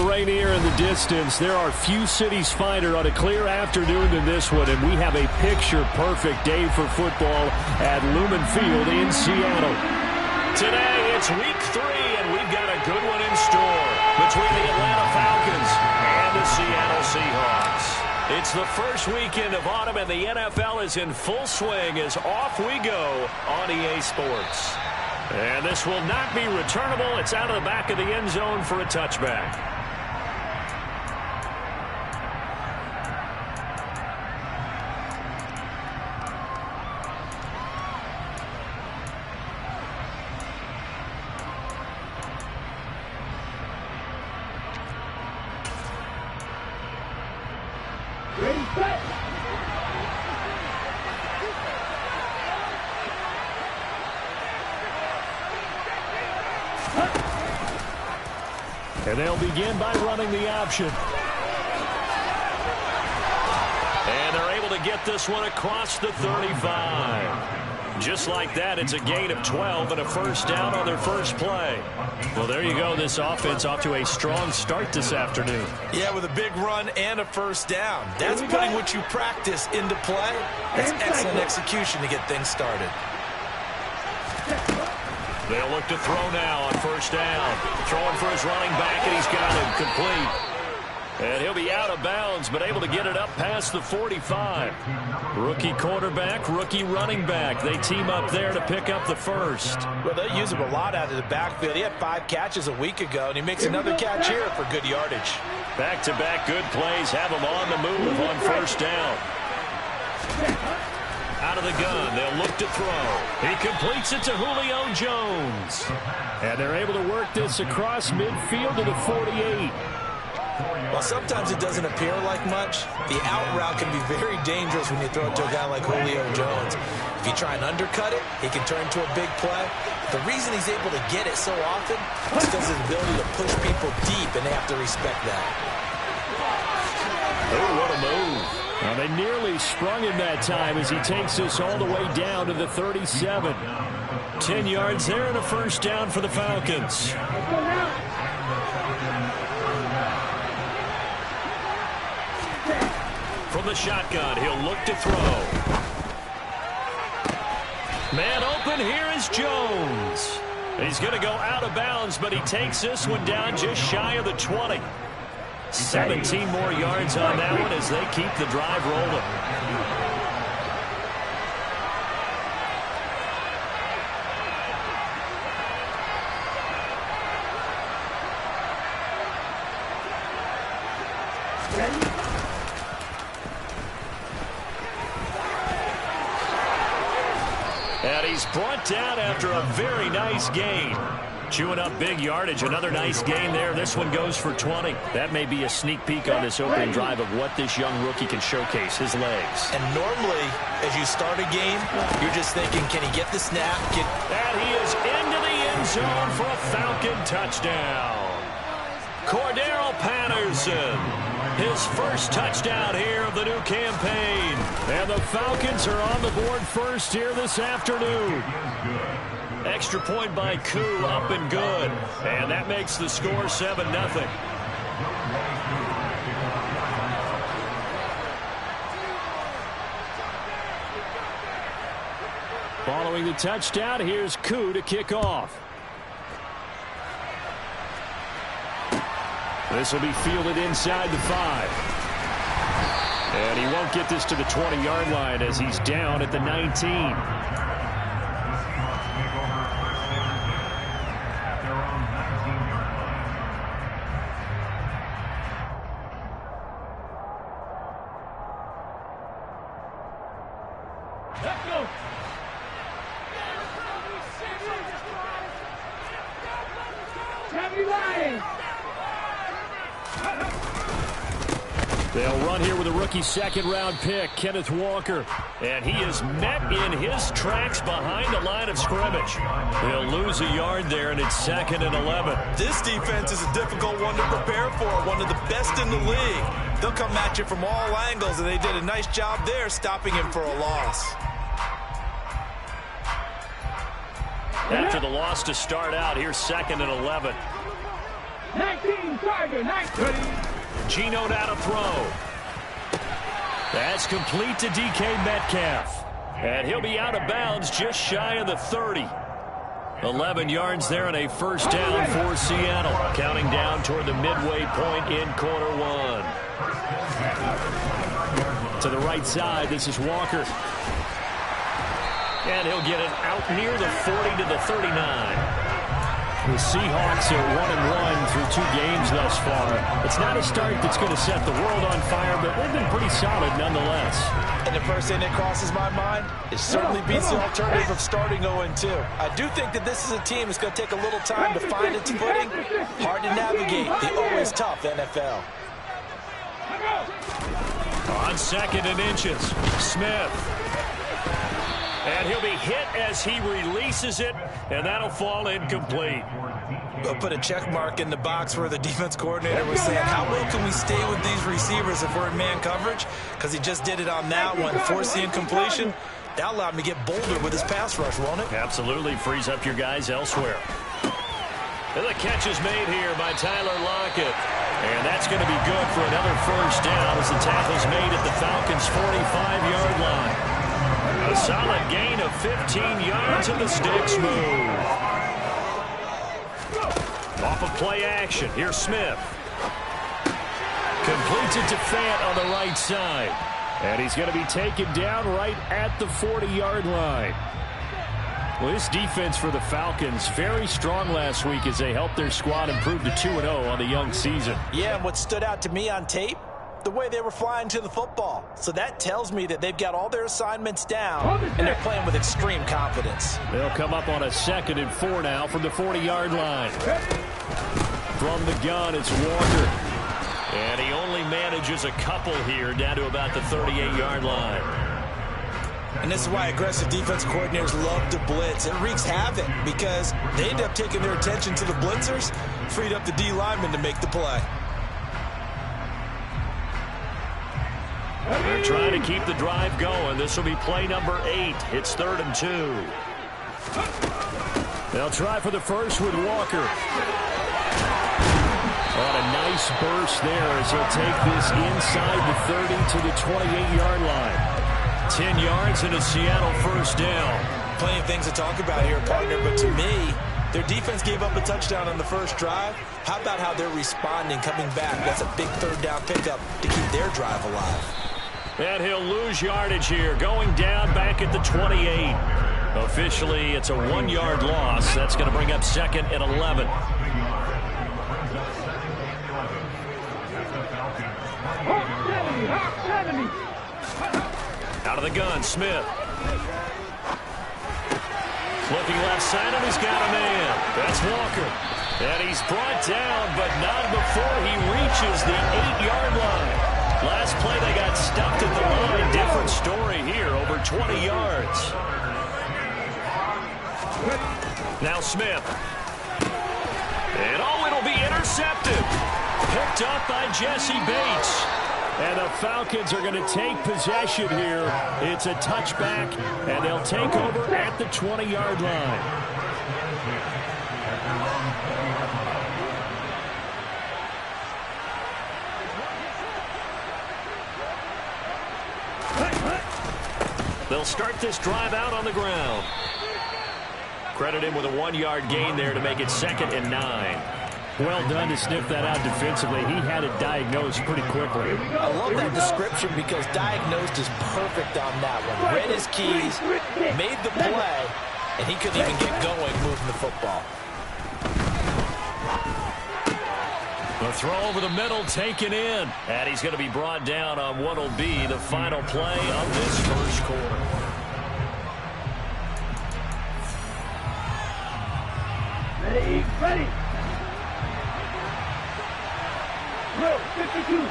the Rainier in the distance. There are few cities finer on a clear afternoon than this one, and we have a picture-perfect day for football at Lumen Field in Seattle. Today, it's week 3, and we've got a good one in store between the Atlanta Falcons and the Seattle Seahawks. It's the first weekend of autumn, and the NFL is in full swing as off we go on EA Sports. And this will not be returnable. It's out of the back of the end zone for a touchback. And they'll begin by running the option. And they're able to get this one across the 35. Just like that, it's a gain of 12 and a first down on their first play. Well, there you go. This offense off to a strong start this afternoon. Yeah, with a big run and a first down. That's putting what you practice into play. That's excellent execution to get things started. They'll look to throw now on first down. Throwing for his running back, and he's got him complete. And he'll be out of bounds, but able to get it up past the 45. Rookie quarterback, rookie running back. They team up there to pick up the first. Well, they use him a lot out of the backfield. He had 5 catches a week ago, and he makes another catch here for good yardage. Back-to-back good plays have him on the move on first down. Out of the gun, they'll look to throw. He completes it to Julio Jones. And they're able to work this across midfield to the 48. Well, sometimes it doesn't appear like much. The out route can be very dangerous when you throw it to a guy like Julio Jones. If you try and undercut it, he can turn into a big play. The reason he's able to get it so often is because of his ability to push people deep, and they have to respect that. Oh, what a move. Well, they nearly sprung him that time as he takes this all the way down to the 37. 10 yards there and a first down for the Falcons. From the shotgun, he'll look to throw. Man open, here is Jones. He's going to go out of bounds, but he takes this one down just shy of the 20. 17 more yards on that one as they keep the drive rolling. And he's brought down after a very nice gain. Chewing up big yardage. Another nice gain there. This one goes for 20. That may be a sneak peek on this opening drive of what this young rookie can showcase, his legs. And normally, as you start a game, you're just thinking, can he get the snap? And he is into the end zone for a Falcon touchdown. Cordero Patterson, his first touchdown here of the new campaign. And the Falcons are on the board first here this afternoon. Extra point by Koo, up and good. And that makes the score 7-0. Following the touchdown, here's Koo to kick off. This will be fielded inside the 5. And he won't get this to the 20-yard line as he's down at the 19. They'll run here with a rookie second-round pick, Kenneth Walker. And he is met in his tracks behind the line of scrimmage. They'll lose a yard there, and it's 2nd and 11. This defense is a difficult one to prepare for, one of the best in the league. They'll come at you from all angles, and they did a nice job there stopping him for a loss. After the loss to start out, here's 2nd and 11. Geno now to throw. That's complete to DK Metcalf. And he'll be out of bounds just shy of the 30. 11 yards there and a first down for Seattle. Counting down toward the midway point in quarter one. To the right side, this is Walker. And he'll get it out near the 40 to the 39. The Seahawks are 1-1 through 2 games thus far. It's not a start that's going to set the world on fire, but they've been pretty solid nonetheless. And the first thing that crosses my mind, it certainly beats the alternative of starting 0-2. I do think that this is a team that's going to take a little time to find its footing. Hard to navigate the always tough NFL. On 2nd and inches, Smith. And he'll be hit as he releases it, and that'll fall incomplete. We'll put a check mark in the box where the defense coordinator was saying, how well can we stay with these receivers if we're in man coverage? Because he just did it on that one, forced the incompletion. That allowed him to get bolder with his pass rush, won't it? Absolutely frees up your guys elsewhere. And the catch is made here by Tyler Lockett. And that's going to be good for another first down as the tackle's made at the Falcons' 45-yard line. A solid gain of 15 yards and the sticks move. Off of play action, here's Smith. Completes it to Fant on the right side. And he's going to be taken down right at the 40-yard line. Well, this defense for the Falcons, very strong last week as they helped their squad improve to 2-0 on the young season. Yeah, and what stood out to me on tape, the way they were flying to the football. So that tells me that they've got all their assignments down, and they're playing with extreme confidence. They'll come up on a 2nd and 4 now from the 40-yard line. From the gun, it's Walker. And he only manages a couple here down to about the 38-yard line. And this is why aggressive defense coordinators love to blitz. It wreaks havoc because they end up taking their attention to the blitzers, freed up the D lineman to make the play. They're trying to keep the drive going. This will be play number 8. It's 3rd and 2. They'll try for the first with Walker. On a nice burst there as he'll take this inside the 30 to the 28-yard line. 10 yards and a Seattle first down. Plenty of things to talk about here, partner, but to me, their defense gave up a touchdown on the first drive. How about how they're responding, coming back? That's a big 3rd down pickup to keep their drive alive. And he'll lose yardage here, going down back at the 28. Officially, it's a 1-yard loss. That's going to bring up 2nd and 11. Out of the gun, Smith. Looking left side, and he's got a man. That's Walker. And he's brought down, but not before he reaches the 8-yard line. Last play, they got stuffed at the line. Different story here, over 20 yards. Now Smith. And it'll be intercepted. Picked up by Jesse Bates. And the Falcons are going to take possession here. It's a touchback, and they'll take over at the 20-yard line. They'll start this drive out on the ground. Credit him with a 1-yard gain there to make it 2nd and 9. Well done to sniff that out defensively. He had it diagnosed pretty quickly. I love that description because diagnosed is perfect on that one. Read his keys, made the play, and he couldn't even get going moving the football. The throw over the middle taken in. And he's going to be brought down on what will be the final play of this first quarter. Ready. 52.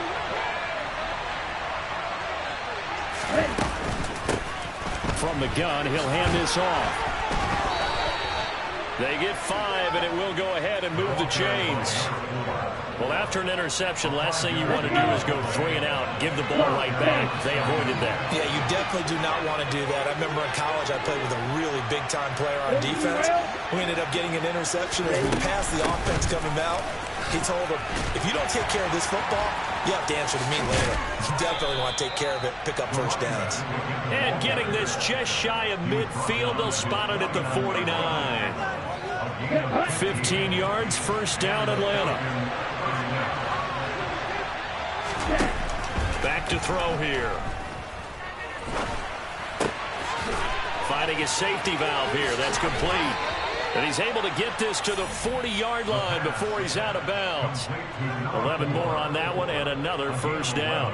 From the gun, he'll hand this off. They get 5, and it will go ahead and move the chains. Well, after an interception, last thing you want to do is go 3 and out, give the ball right back. They avoided that. Yeah, you definitely do not want to do that. I remember in college I played with a really big-time player on defense. We ended up getting an interception as we passed the offense coming out. He told him, if you don't take care of this football, you have to answer to me later. You definitely want to take care of it, pick up first downs. And getting this just shy of midfield, they'll spot it at the 49. 15 yards, first down, Atlanta. Back to throw here. Finding a safety valve here. That's complete. And he's able to get this to the 40-yard line before he's out of bounds. 11 more on that one and another first down.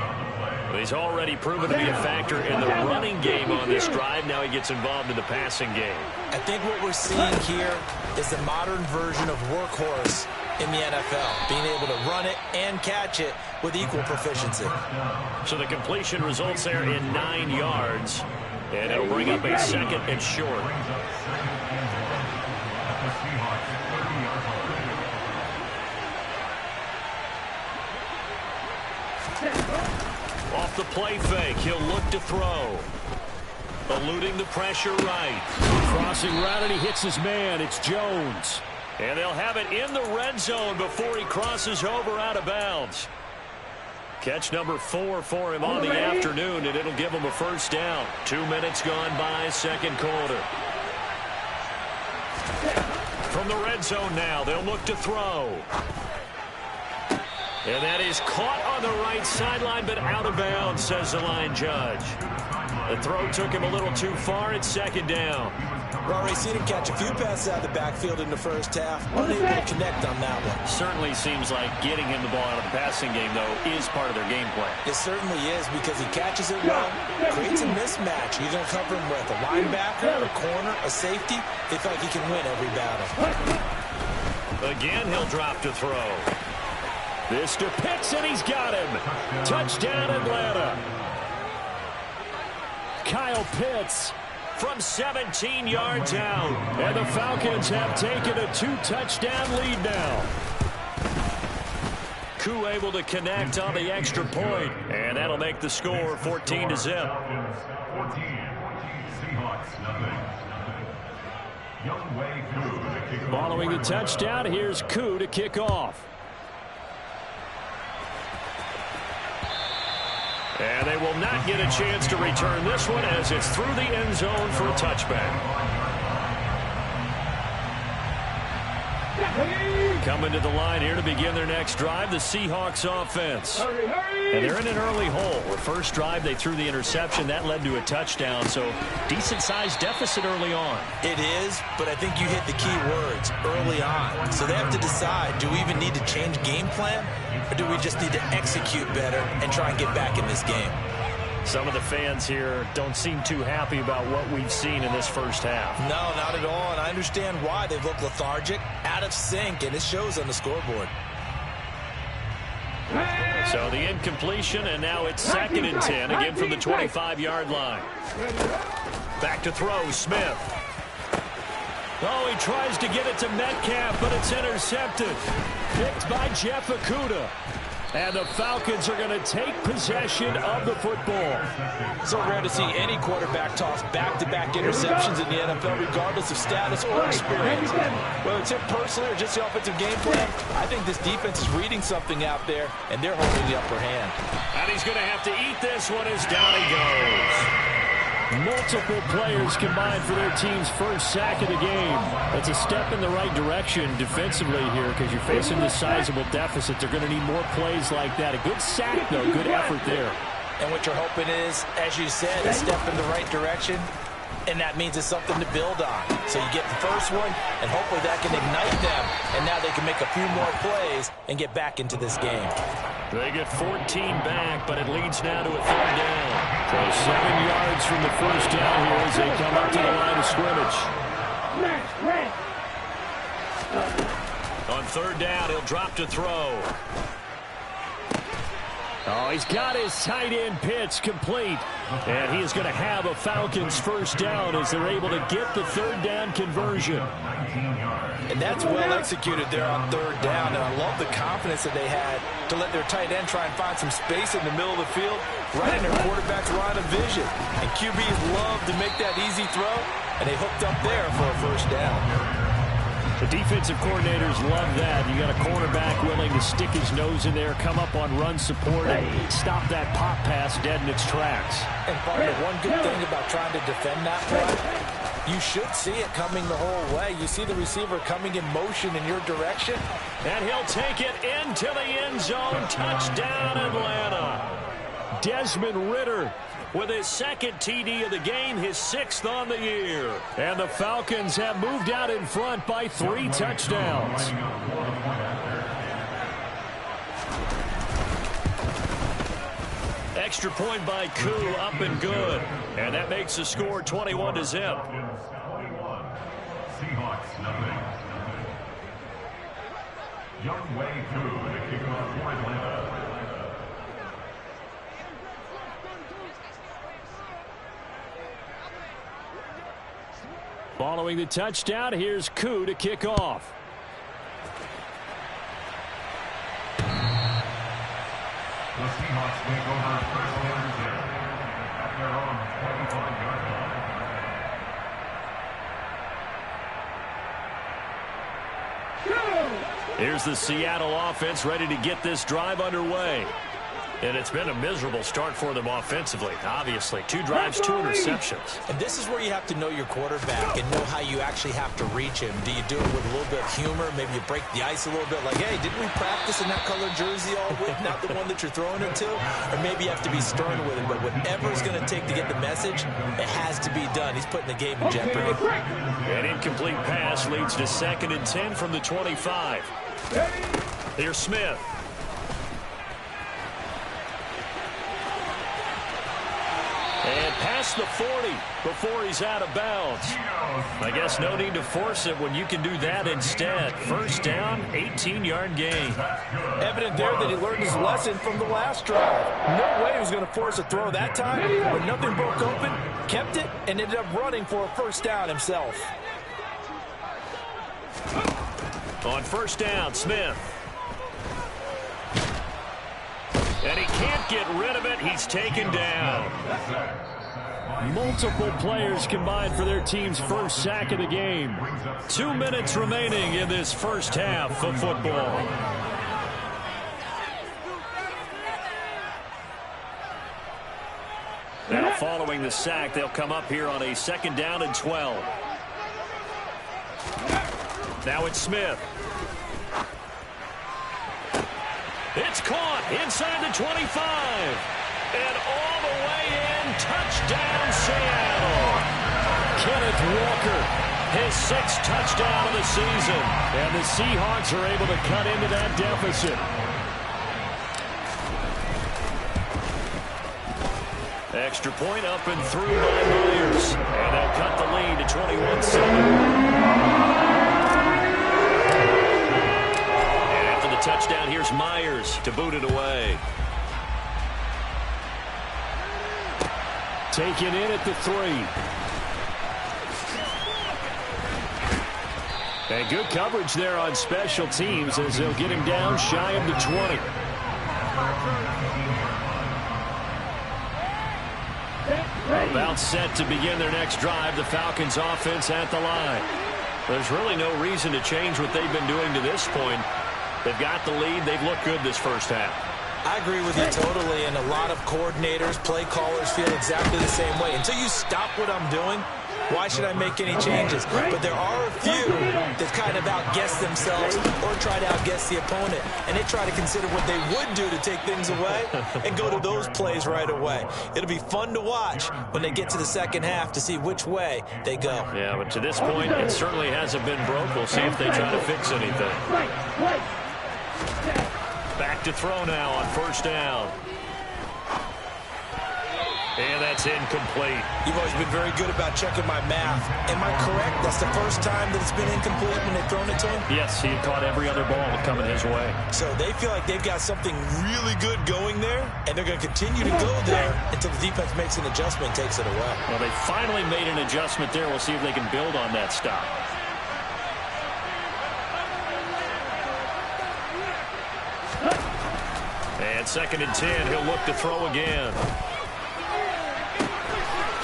But he's already proven to be a factor in the running game on this drive. Now he gets involved in the passing game. I think what we're seeing here is the modern version of workhorse in the NFL, being able to run it and catch it with equal proficiency. So the completion results there in 9 yards, and it'll bring up a second and short. Off the play fake, he'll look to throw. Eluding the pressure right. Crossing route, and he hits his man. It's Jones. And they'll have it in the red zone before he crosses over out of bounds. Catch number 4 for him on the afternoon, and it'll give him a first down. 2 minutes gone by, second quarter. From the red zone now, they'll look to throw. And that is caught on the right sideline, but out of bounds, says the line judge. The throw took him a little too far. It's second down. We've already seen him catch a few passes out of the backfield in the first half. Unable to connect on that one. Certainly seems like getting him the ball out of the passing game, though, is part of their game plan. It certainly is, because he catches it well, creates a mismatch. You're going to cover him with a linebacker, a corner, a safety. They feel like he can win every battle. Again, he'll drop to throw. This to Pitts, and he's got him. Touchdown, Atlanta. Kyle Pitts from 17 yards out. And the Falcons have taken a 2-touchdown lead now. Koo able to connect on the extra point, and that'll make the score 14-0. Following the touchdown, here's Koo to kick off. And they will not get a chance to return this one as it's through the end zone for a touchback. Coming to the line here to begin their next drive, the Seahawks offense. And they're in an early hole. The first drive, they threw the interception. That led to a touchdown, so decent-sized deficit early on. It is, but I think you hit the key words, early on. So they have to decide, do we even need to change game plan, or do we just need to execute better and try and get back in this game? Some of the fans here don't seem too happy about what we've seen in this first half. No, not at all, and I understand why. They've looked lethargic, out of sync, and it shows on the scoreboard. So the incompletion, and now it's 2nd and 10, again from the 25-yard line. Back to throw, Smith. Oh, he tries to get it to Metcalf, but it's intercepted. Picked by Jeff Okudah. And the Falcons are going to take possession of the football. So rare to see any quarterback toss back-to-back interceptions in the NFL, regardless of status or experience. Whether it's him personally or just the offensive game plan, I think this defense is reading something out there, and they're holding the upper hand. And he's going to have to eat this one as down he goes. Multiple players combined for their team's first sack of the game. That's a step in the right direction defensively here because you're facing this sizable deficit. They're going to need more plays like that. A good sack, though. Good effort there. And what you're hoping is, as you said, a step in the right direction, and that means it's something to build on. So you get the first one, and hopefully that can ignite them, and now they can make a few more plays and get back into this game. They get 14 back, but it leads now to a 3rd down. So 7 yards from the first down here as they come up to the line of scrimmage. On 3rd down, he'll drop to throw. Oh, he's got his tight end pitch complete. And he is going to have a Falcons first down as they're able to get the third down conversion. And that's well executed there on third down. And I love the confidence that they had to let their tight end try and find some space in the middle of the field, right in their quarterback's line of vision. And QBs love to make that easy throw, and they hooked up there for a first down. The defensive coordinators love that. You got a cornerback willing to stick his nose in there, come up on run support, and stop that pop pass dead in its tracks. And partner, one good thing about trying to defend that play, you should see it coming the whole way. You see the receiver coming in motion in your direction. And he'll take it into the end zone. Touchdown, Atlanta. Desmond Ridder with his second TD of the game, his 6th on the year. And the Falcons have moved out in front by 3 touchdowns. Extra point by Koo, up and good. And that makes the score 21-0. Seahawks, nothing. Young Wei Koo to kick off for Atlanta. Following the touchdown, here's Koo to kick off. The Seahawks take over first and 10 at their own 25-yard line. Here's the Seattle offense ready to get this drive underway. And it's been a miserable start for them offensively, obviously. 2 drives, 2 interceptions. And this is where you have to know your quarterback and know how you actually have to reach him. Do you do it with a little bit of humor? Maybe you break the ice a little bit, like, hey, didn't we practice in that color jersey all week, not the one that you're throwing it to? Or maybe you have to be stern with him. But whatever it's going to take to get the message, it has to be done. He's putting the game in jeopardy. An incomplete pass leads to 2nd and 10 from the 25. Here's Smith. And past the 40 before he's out of bounds. I guess no need to force it when you can do that instead. First down, 18-yard gain. Evident there that he learned his lesson from the last drive. No way he was going to force a throw that time, but nothing broke open, kept it, and ended up running for a first down himself. On first down, Smith. And he can't get rid of it. He's taken down. Multiple players combined for their team's first sack of the game. 2 minutes remaining in this first half of football. Now following the sack, they'll come up here on a 2nd down and 12. Now it's Smith. It's caught inside the 25. And all the way in, touchdown Seattle. Kenneth Walker, his 6th touchdown of the season. And the Seahawks are able to cut into that deficit. Extra point up and through by Myers. And they'll cut the lead to 21-7. Touchdown, here's Myers to boot it away. Taken in at the 3. And good coverage there on special teams as they'll get him down shy of the 20. About set to begin their next drive, the Falcons offense at the line. There's really no reason to change what they've been doing to this point. They've got the lead. They've looked good this first half. I agree with you totally, and a lot of coordinators, play callers feel exactly the same way. Until you stop what I'm doing, why should I make any changes? But there are a few that kind of outguess themselves or try to outguess the opponent, and they try to consider what they would do to take things away and go to those plays right away. It'll be fun to watch when they get to the second half to see which way they go. Yeah, but to this point, it certainly hasn't been broke. We'll see if they try to fix anything. Back to throw now on first down. And that's incomplete. You've always been very good about checking my math. Am I correct? That's the first time that it's been incomplete when they've thrown it to him? Yes, he had caught every other ball coming his way. So they feel like they've got something really good going there, and they're going to continue to go there until the defense makes an adjustment and takes it away. Well, they finally made an adjustment there. We'll see if they can build on that stop. And 2nd and 10, he'll look to throw again.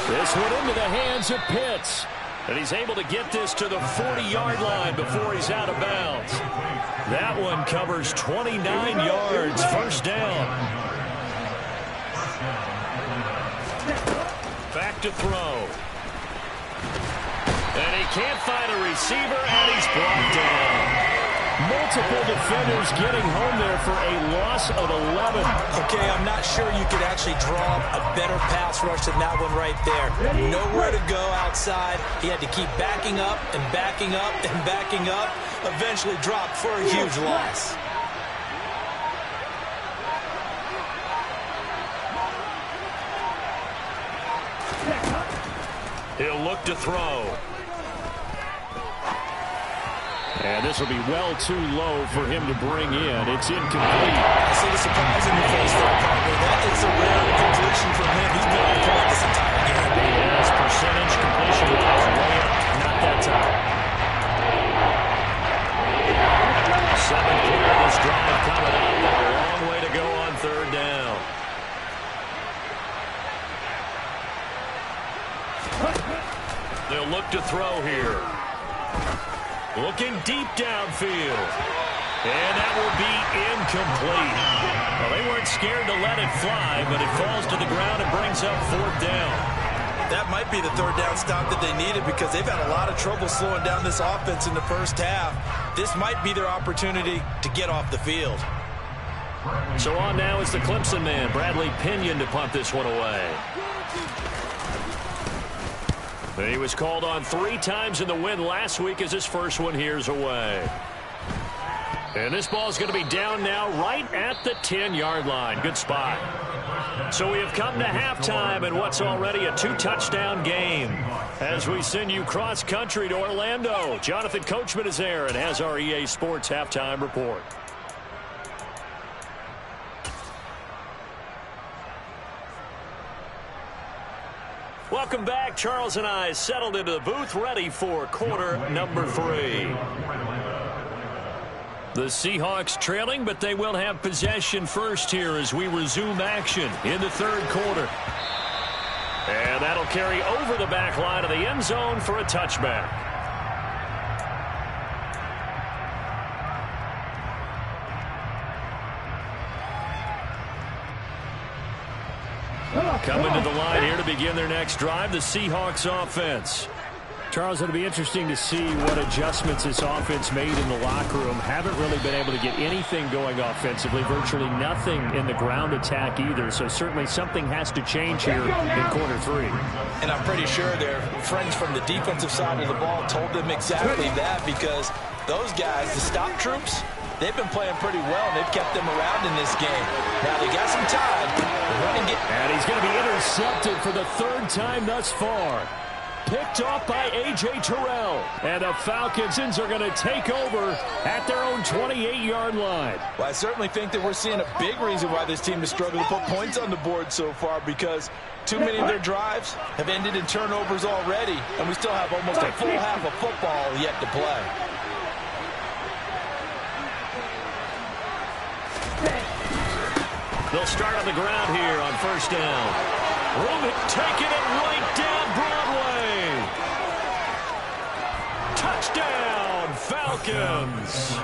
This one into the hands of Pitts. And he's able to get this to the 40-yard line before he's out of bounds. That one covers 29 yards. First down. Back to throw. And he can't find a receiver, and he's brought down. Multiple defenders getting home there for a loss of 11. Okay, I'm not sure you could actually draw a better pass rush than that one right there. Nowhere to go outside. He had to keep backing up and backing up and backing up. Eventually dropped for a huge loss. He'll look to throw. And this will be well too low for him to bring in. It's incomplete. I see the surprise in your face there, partner. That is a rare completion from him. He's been on point this entire game. Yes, percentage completion-wise way up. Not that time. 7th quarter of this drive coming up. A long way to go on 3rd down. They'll look to throw here. Looking deep downfield. And that will be incomplete. Well, they weren't scared to let it fly, but it falls to the ground and brings up 4th down. That might be the 3rd down stop that they needed because they've had a lot of trouble slowing down this offense in the first half. This might be their opportunity to get off the field. So on now is the Clemson man, Bradley Pinion, to punt this one away. He was called on 3 times in the win last week as his first one here's away. And this ball is going to be down now right at the 10-yard line. Good spot. So we have come to halftime in what's already a 2-touchdown game. As we send you cross-country to Orlando, Jonathan Coachman is there and has our EA Sports halftime report. Welcome back. Charles and I settled into the booth, ready for quarter number 3. The Seahawks trailing, but they will have possession first here as we resume action in the 3rd quarter. And that'll carry over the back line of the end zone for a touchback. Coming to the line here to begin their next drive, the Seahawks offense. Charles, it'll be interesting to see what adjustments this offense made in the locker room. Haven't really been able to get anything going offensively, virtually nothing in the ground attack either. So certainly something has to change here in quarter 3. And I'm pretty sure their friends from the defensive side of the ball told them exactly that because those guys, the stop troops, they've been playing pretty well, and they've kept them around in this game. Now they got some time. And he's going to be intercepted for the 3rd time thus far. Picked off by A.J. Terrell. And the Falcons are going to take over at their own 28-yard line. Well, I certainly think that we're seeing a big reason why this team has struggled to put points on the board so far because too many of their drives have ended in turnovers already, and we still have almost a full half of football yet to play. They'll start on the ground here on 1st down. Roman taking it right down Broadway. Touchdown, Falcons.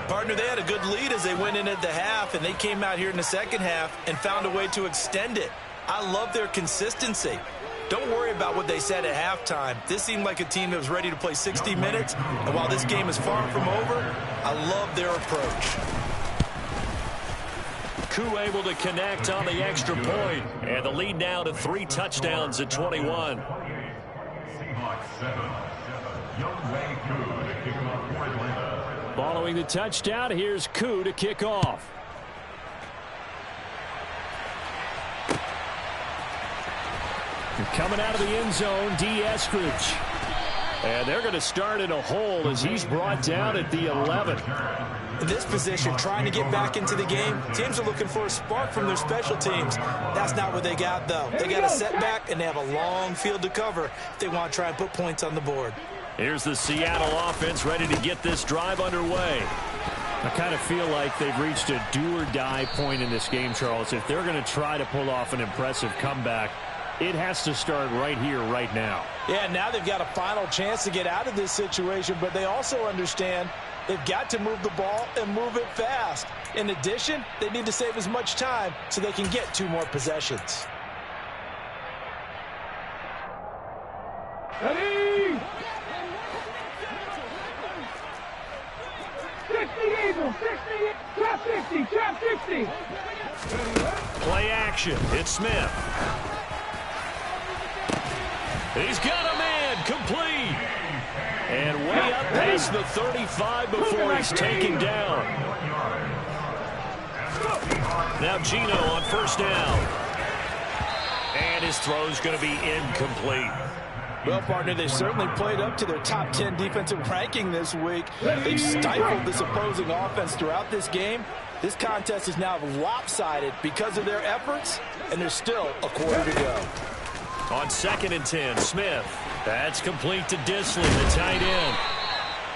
Partner, they had a good lead as they went in at the half, and they came out here in the 2nd half and found a way to extend it. I love their consistency. Don't worry about what they said at halftime. This seemed like a team that was ready to play 60 minutes, and while this game is far from over, I love their approach. Koo able to connect on the extra point. And the lead now to 3 touchdowns at 21. Following the touchdown, here's Koo to kick off. Coming out of the end zone, D. Eskridge. And they're going to start in a hole as he's brought down at the 11. In this position, trying to get back into the game, teams are looking for a spark from their special teams. That's not what they got, though. They got a setback, and they have a long field to cover if they want to try and put points on the board. Here's the Seattle offense ready to get this drive underway. I kind of feel like they've reached a do-or-die point in this game, Charles. If they're going to try to pull off an impressive comeback, it has to start right here, right now. Yeah, now they've got a final chance to get out of this situation, but they also understand they've got to move the ball and move it fast. In addition, they need to save as much time so they can get 2 more possessions. Ready? 60 Eagles, 60, trap 60, trap 60. Play action. It's Smith. He's got a man complete. And way up past the 35 before he's taken down. Now Gino on first down. And his throw's going to be incomplete. Well, partner, they certainly played up to their top 10 defensive ranking this week. They've stifled this opposing offense throughout this game. This contest is now lopsided because of their efforts, and there's still a quarter to go. On 2nd and 10, Smith. That's complete to Disley, the tight end.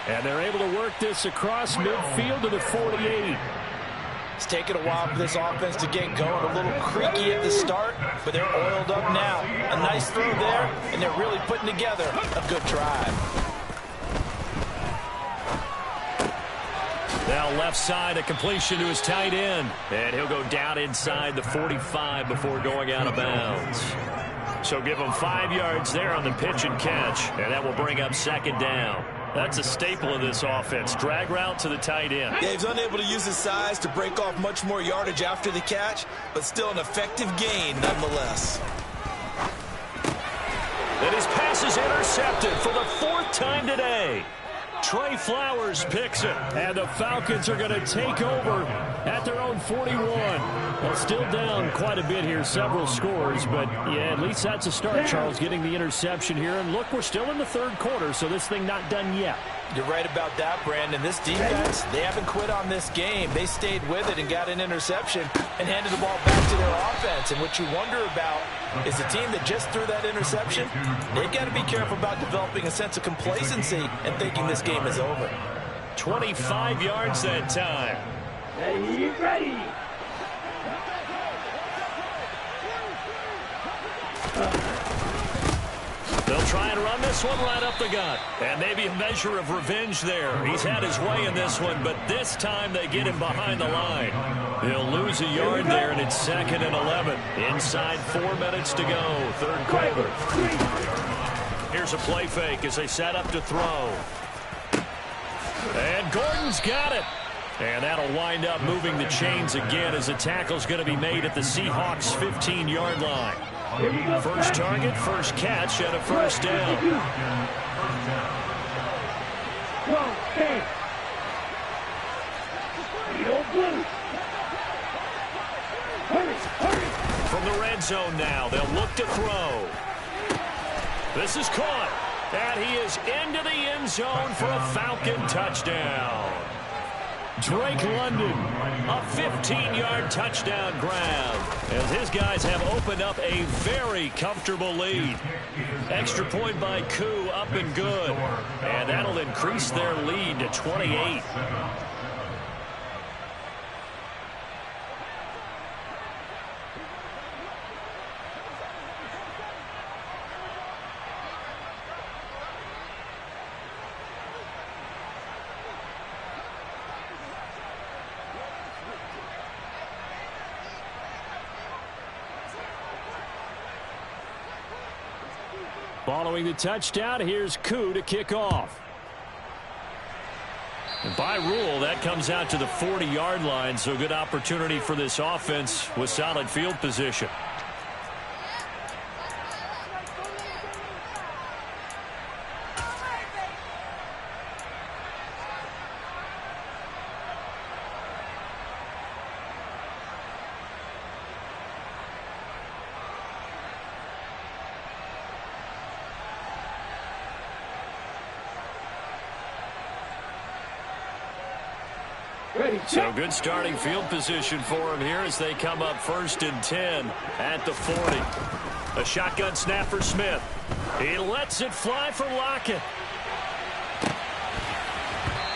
And they're able to work this across midfield to the 48. It's taken a while for this offense to get going. A little creaky at the start, but they're oiled up now. A nice throw there, and they're really putting together a good drive. Now left side, a completion to his tight end. And he'll go down inside the 45 before going out of bounds. So give him 5 yards there on the pitch and catch, and that will bring up 2nd down. That's a staple of this offense. Drag route to the tight end. Yeah, he's unable to use his size to break off much more yardage after the catch, but still an effective gain nonetheless. And his pass is intercepted for the 4th time today. Trey Flowers picks it, and the Falcons are going to take over at their own 41. Well, still down quite a bit here, several scores, but yeah, at least that's a start, Charles, getting the interception here. And look, we're still in the 3rd quarter, so this thing not done yet. You're right about that, Brandon. This defense, they haven't quit on this game. They stayed with it and got an interception and handed the ball back to their offense. And what you wonder about is the team that just threw that interception, they've got to be careful about developing a sense of complacency and thinking this game is over. 25 yards that time. Ready. They'll try and run this one right up the gut. And maybe a measure of revenge there. He's had his way in this one, but this time they get him behind the line. He'll lose a yard there, and it's 2nd and 11. Inside 4 minutes to go, 3rd quarter. Here's a play fake as they set up to throw. And Gordon's got it. And that'll wind up moving the chains again as the tackle's going to be made at the Seahawks' 15-yard line. First target, first catch, and a 1st down. From the red zone now, they'll look to throw. This is caught, and he is into the end zone for a Falcon touchdown. Drake London, a 15-yard touchdown grab, as his guys have opened up a very comfortable lead. Extra point by Koo, up and good, and that'll increase their lead to 28. Following the touchdown, here's Koo to kick off. And by rule, that comes out to the 40-yard line, so good opportunity for this offense with solid field position. So good starting field position for him here as they come up 1st and 10 at the 40. A shotgun snap for Smith. He lets it fly for Lockett.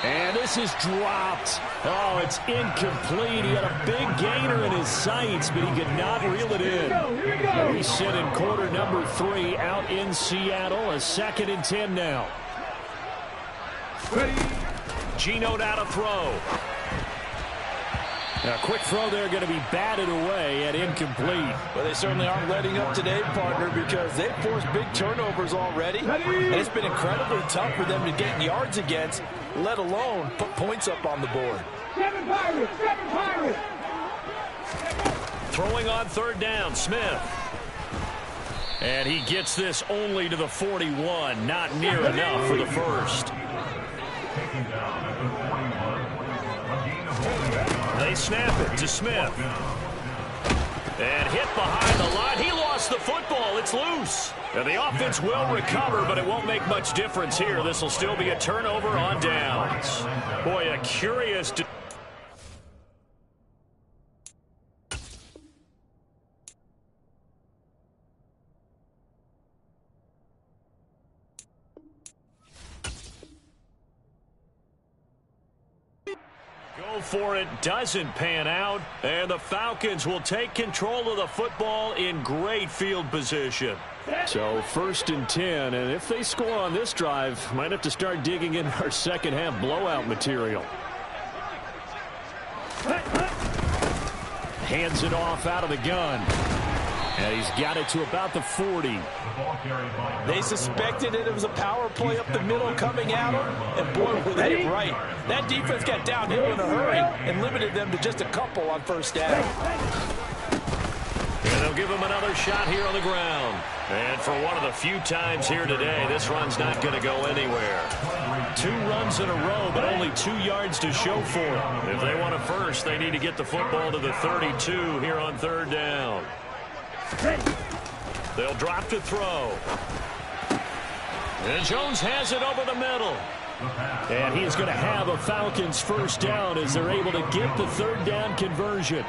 And this is dropped. Oh, it's incomplete. He had a big gainer in his sights, but he could not reel it in. We sit in quarter number 3 out in Seattle. A 2nd and 10 now. Geno now to throw. A quick throw there going to be batted away and incomplete. Well, they certainly aren't letting up today, partner, because they've forced big turnovers already. And it's been incredibly tough for them to get yards against, let alone put points up on the board. 7 Pirates! 7 Pirates! Throwing on 3rd down, Smith. And he gets this only to the 41. Not near enough for the first. They snap it to Smith. And hit behind the line. He lost the football. It's loose. And the offense will recover, but it won't make much difference here. This will still be a turnover on downs. Boy, a curious... Go for it, doesn't pan out, and the Falcons will take control of the football in great field position. So 1st and 10, and if they score on this drive, might have to start digging in our second half blowout material. Hands it off out of the gun. And he's got it to about the 40. They suspected it was a power play up the middle coming at them, and boy, were they right. That defense got downhill in a hurry and limited them to just a couple on 1st down. And they'll give him another shot here on the ground. And for one of the few times here today, this run's not going to go anywhere. 2 runs in a row, but only 2 yards to show for it. If they want a first, they need to get the football to the 32 here on 3rd down. They'll drop to throw. And Jones has it over the middle. And he's going to have a Falcons 1st down as they're able to get the 3rd down conversion.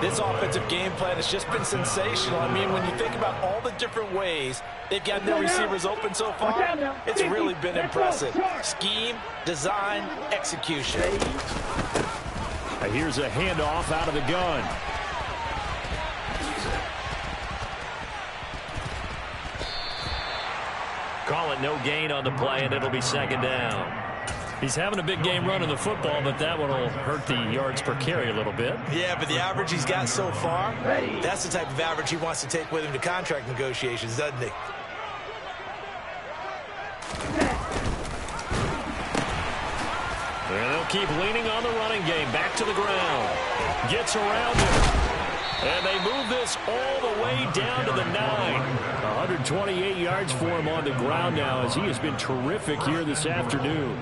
This offensive game plan has just been sensational. I mean, when you think about all the different ways they've got their receivers open so far, it's really been impressive. Scheme, design, execution. Here's a handoff out of the gun. Call it no gain on the play, and it'll be 2nd down. He's having a big game running the football, but that one will hurt the yards per carry a little bit. Yeah, but the average he's got so far, that's the type of average he wants to take with him to contract negotiations, doesn't he? And they'll keep leaning on the running game. Back to the ground. Gets around it. And they move this all the way down to the 9. 128 yards for him on the ground now as he has been terrific here this afternoon.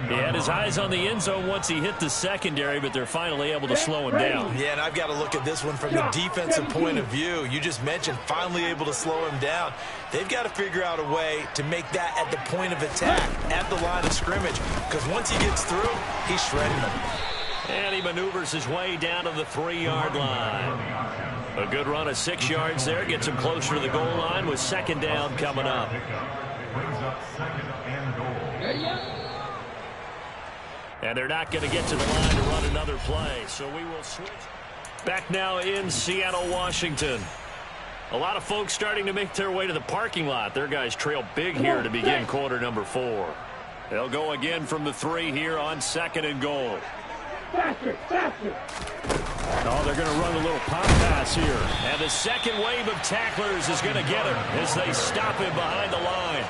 He had his eyes on the end zone once he hit the secondary, but they're finally able to slow him down. Yeah, and I've got to look at this one from the defensive point of view. You just mentioned finally able to slow him down. They've got to figure out a way to make that at the point of attack, at the line of scrimmage, because once he gets through, he's shredding them. And he maneuvers his way down to the 3-yard line. A good run of 6 yards there. Gets him closer to the goal line with 2nd down coming up. And they're not going to get to the line to run another play. So we will switch. Back now in Seattle, Washington. A lot of folks starting to make their way to the parking lot. Their guys trail big here to begin quarter number 4. They'll go again from the 3 here on 2nd and goal. Faster, faster. Oh, they're going to run a little pop pass here. And the second wave of tacklers is going to get him as they stop him behind the line.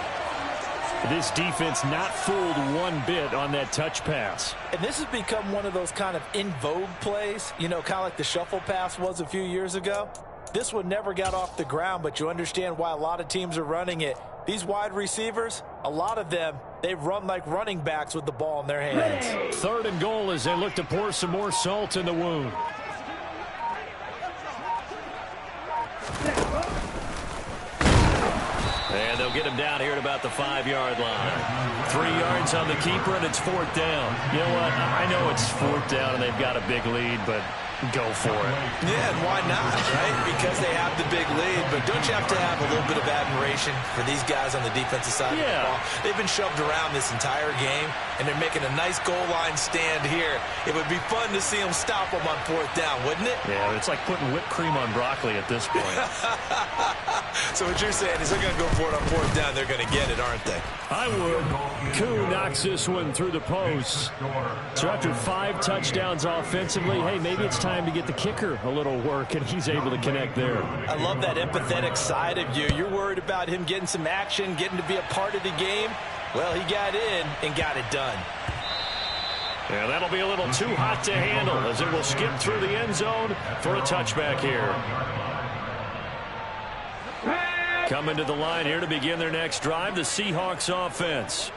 This defense not fooled one bit on that touch pass. And this has become one of those kind of in vogue plays, you know, kind of like the shuffle pass was a few years ago. This one never got off the ground, but you understand why a lot of teams are running it. These wide receivers, a lot of them, they run like running backs with the ball in their hands. 3rd and goal as they look to pour some more salt in the wound. And they'll get him down here at about the 5-yard line. 3 yards on the keeper, and it's 4th down. You know what? I know it's 4th down, and they've got a big lead, but go for it. Yeah, and why not, right? Because they have the big lead, but don't you have to have a little bit of admiration for these guys on the defensive side of the ball? They've been shoved around this entire game, and they're making a nice goal line stand here. It would be fun to see them stop them on 4th down, wouldn't it? Yeah, it's like putting whipped cream on broccoli at this point. So what you're saying is they're going to go for it on 4th down. They're going to get it, aren't they? I would. Koo knocks this one through the post. So after 5 touchdowns offensively, hey, maybe it's time to get the kicker a little work, and he's able to connect there. I love that empathetic side of you. You're worried about him getting some action, getting to be a part of the game. Well, he got in and got it done. Yeah, that'll be a little too hot to handle as it will skip through the end zone for a touchback here. Coming to the line here to begin their next drive, the Seahawks offense.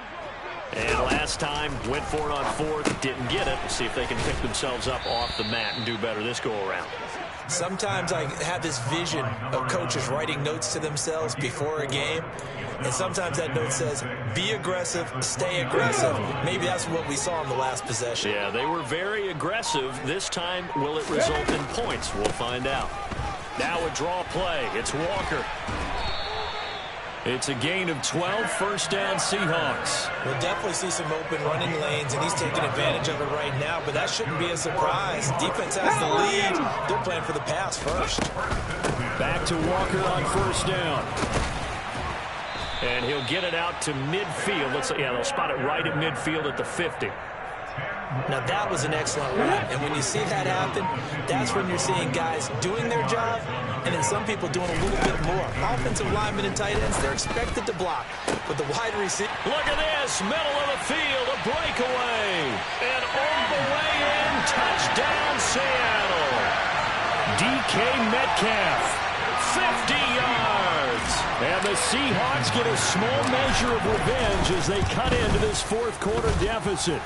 And last time, went for it on 4th, didn't get it. We'll see if they can pick themselves up off the mat and do better this go-around. Sometimes I have this vision of coaches writing notes to themselves before a game, and sometimes that note says, be aggressive, stay aggressive. Maybe that's what we saw in the last possession. Yeah, they were very aggressive. This time, will it result in points? We'll find out. Now a draw play. It's Walker. It's a gain of 12, 1st down Seahawks. We'll definitely see some open running lanes, and he's taking advantage of it right now, but that shouldn't be a surprise. Defense has the lead. They're playing for the pass first. Back to Walker on 1st down. And he'll get it out to midfield. Yeah, they'll spot it right at midfield at the 50. Now, that was an excellent run, and when you see that happen, that's when you're seeing guys doing their job, and then some people doing a little bit more. Offensive linemen and tight ends, they're expected to block. But the wide receiver... Look at this, middle of the field, a breakaway. And all the way in, touchdown Seattle. DK Metcalf, 50 yards. And the Seahawks get a small measure of revenge as they cut into this 4th quarter deficit.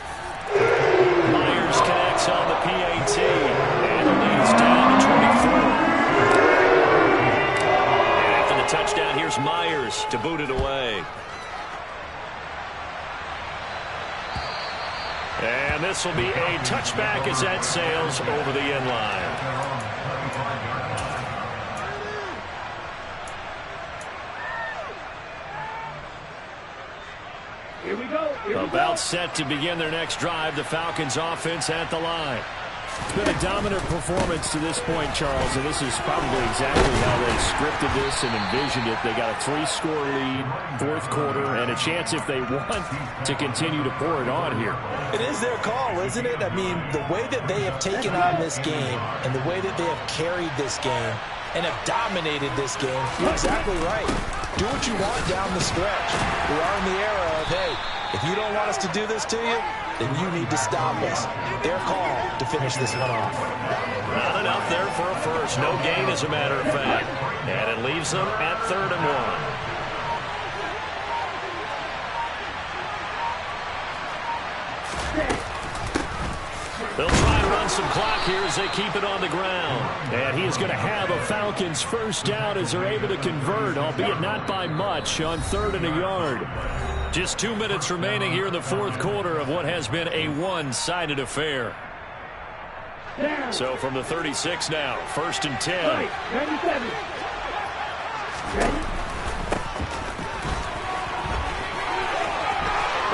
Myers connects on the PAT, and the lead's down to 24. And after the touchdown, here's Myers to boot it away. And this will be a touchback as that sails over the end line. Here we go. About set to begin their next drive, the Falcons offense at the line. It's been a dominant performance to this point, Charles, and this is probably exactly how they scripted this and envisioned it. They got a 3-score lead, 4th quarter, and a chance if they want to continue to pour it on here. It is their call, isn't it? I mean, the way that they have taken on this game and the way that they have carried this game and have dominated this game, you're exactly right. Do what you want down the stretch. We are in the era of, hey, if you don't want us to do this to you, then you need to stop us. Their call to finish this one off. Not enough there for a first. No gain, as a matter of fact. And it leaves them at 3rd and 1. They'll try and run some clock here as they keep it on the ground. And he is going to have a Falcons 1st down as they're able to convert, albeit not by much, on 3rd and a yard. Just 2 minutes remaining here in the 4th quarter of what has been a one-sided affair. So from the 36 now, 1st and 10. 97. Ready?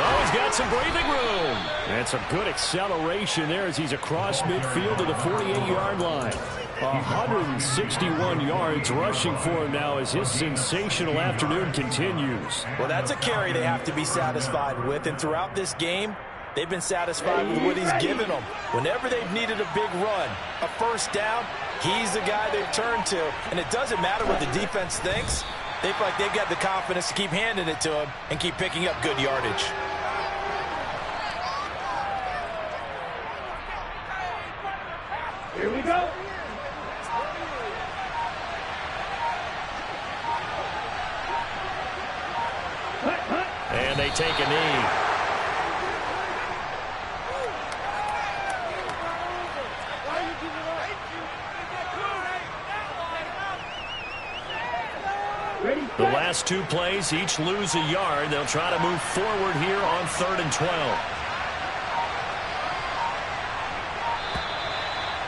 Oh, he's got some breathing room. And some good acceleration there as he's across midfield to the 48-yard line. 161 yards rushing for him now as his sensational afternoon continues. Well, that's a carry they have to be satisfied with, and throughout this game, they've been satisfied with what he's given them. Whenever they've needed a big run, a 1st down, he's the guy they've turned to, and it doesn't matter what the defense thinks. They feel like they've got the confidence to keep handing it to him and keep picking up good yardage. Here we go. And they take a knee. The last two plays each lose a yard. They'll try to move forward here on 3rd and 12.